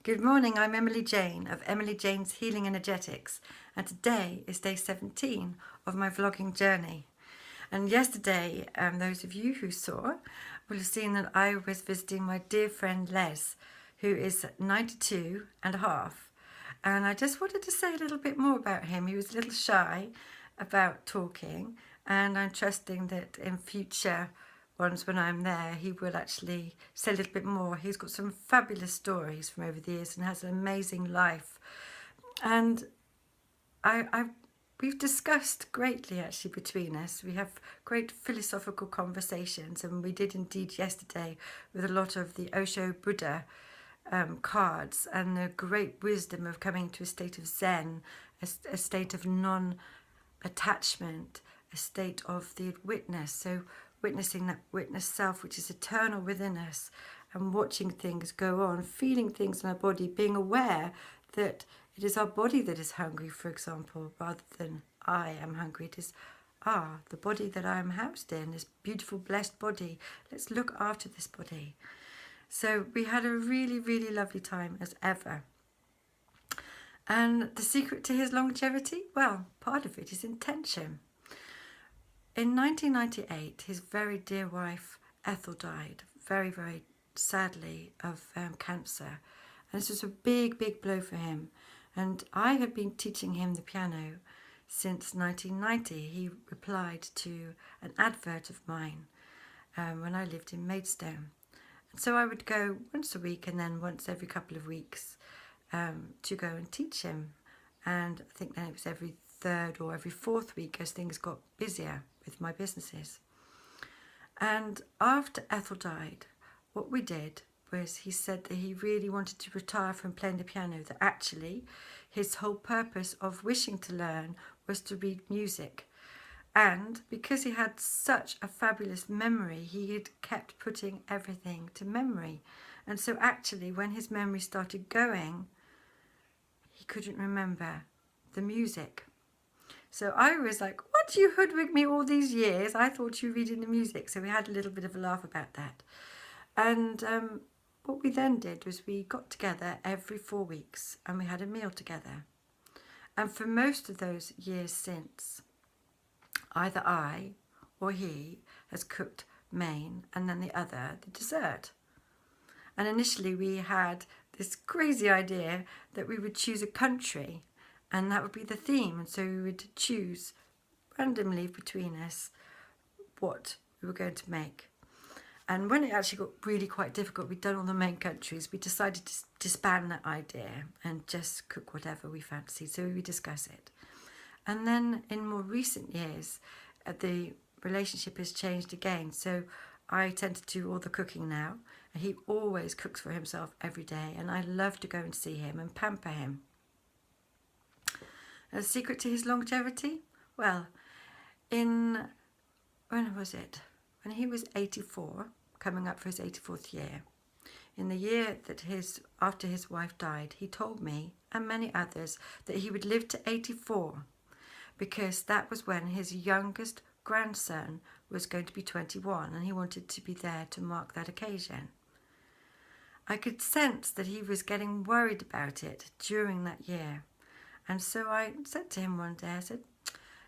Good morning, I'm Emily Jane of Emily Jane's Healing Energetics, and today is day 17 of my vlogging journey. And yesterday, those of you who saw will have seen that I was visiting my dear friend Les, who is 92 and a half. And I just wanted to say a little bit more about him. He was a little shy about talking, and I'm trusting that in future ones when I'm there, he will actually say a little bit more. He's got some fabulous stories from over the years and has an amazing life. And we've discussed greatly actually between us. We have great philosophical conversations, and we did indeed yesterday with a lot of the Osho Buddha cards and the great wisdom of coming to a state of Zen, a state of non-attachment, a state of the witness. So witnessing that witness self which is eternal within us, and watching things go on, feeling things in our body, being aware that it is our body that is hungry, for example, rather than I am hungry. It is the body that I am housed in, this beautiful blessed body. Let's look after this body. So we had a really, really lovely time as ever. And the secret to his longevity? Well, part of it is intention. In 1998, his very dear wife, Ethel, died very, very sadly of cancer. And this was a big, big blow for him. And I had been teaching him the piano since 1990. He replied to an advert of mine when I lived in Maidstone. And so I would go once a week and then once every couple of weeks to go and teach him. And I think then it was every third or every fourth week as things got busier with my businesses. And after Ethel died, what we did was he said that he really wanted to retire from playing the piano, that actually his whole purpose of wishing to learn was to read music. And because he had such a fabulous memory, he had kept putting everything to memory. And so actually when his memory started going, he couldn't remember the music. So I was like, what, you hoodwinked me all these years? I thought you were reading the music. So we had a little bit of a laugh about that. And what we then did was we got together every 4 weeks and we had a meal together. And for most of those years since, either I or he has cooked main and then the other the dessert. And initially we had this crazy idea that we would choose a country and that would be the theme. And so we would choose randomly between us what we were going to make. And when it actually got really quite difficult, we'd done all the main countries, we decided to disband that idea and just cook whatever we fancied. So we would discuss it. And then in more recent years, the relationship has changed again. So I tend to do all the cooking now. And he always cooks for himself every day. And I love to go and see him and pamper him. A secret to his longevity? Well, when was it? When he was 84, coming up for his 84th year, in the year that after his wife died, he told me and many others that he would live to 84 because that was when his youngest grandson was going to be 21 and he wanted to be there to mark that occasion. I could sense that he was getting worried about it during that year. And so I said to him one day, I said,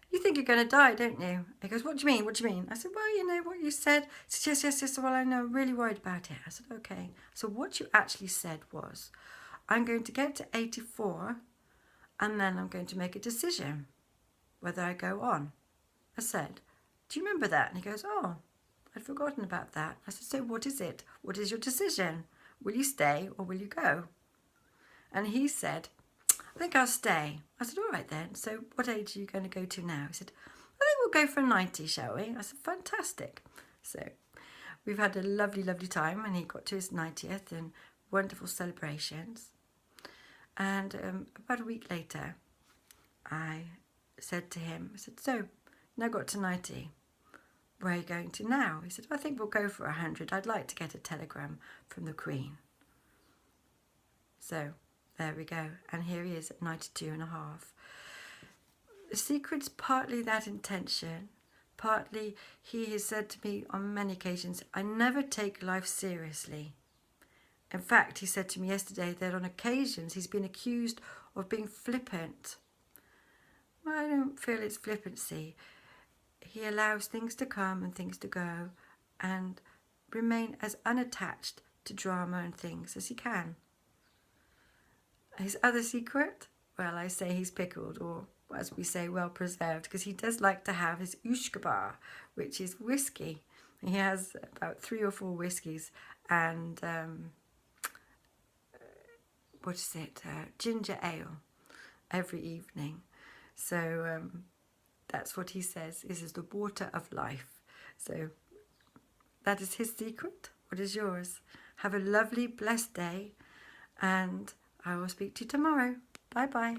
you think you're going to die, don't you? He goes, what do you mean? What do you mean? I said, well, you know what you said. He said, yes. Well, I know, I'm really worried about it. I said, okay. So what you actually said was, I'm going to get to 84 and then I'm going to make a decision whether I go on. I said, do you remember that? And he goes, oh, I'd forgotten about that. I said, so what is it? What is your decision? Will you stay or will you go? And he said, I think I'll stay. I said, all right then. So what age are you going to go to now? He said, I think we'll go for 90, shall we? I said, fantastic. So we've had a lovely, lovely time and he got to his 90th and wonderful celebrations. And about a week later, I said to him, I said, so now got to 90. Where are you going to now? He said, I think we'll go for 100. I'd like to get a telegram from the Queen. So there we go. And here he is at 92 and a half. The secret's partly that intention. Partly he has said to me on many occasions, I never take life seriously. In fact, he said to me yesterday that on occasions he's been accused of being flippant. Well, I don't feel it's flippancy. He allows things to come and things to go and remain as unattached to drama and things as he can. His other secret? Well, I say he's pickled, or as we say, well preserved, because he does like to have his ushkabar, which is whiskey. He has about 3 or 4 whiskies and ginger ale every evening. So that's what he says is the water of life. So that is his secret. What is yours? Have a lovely, blessed day, and I will speak to you tomorrow. Bye-bye.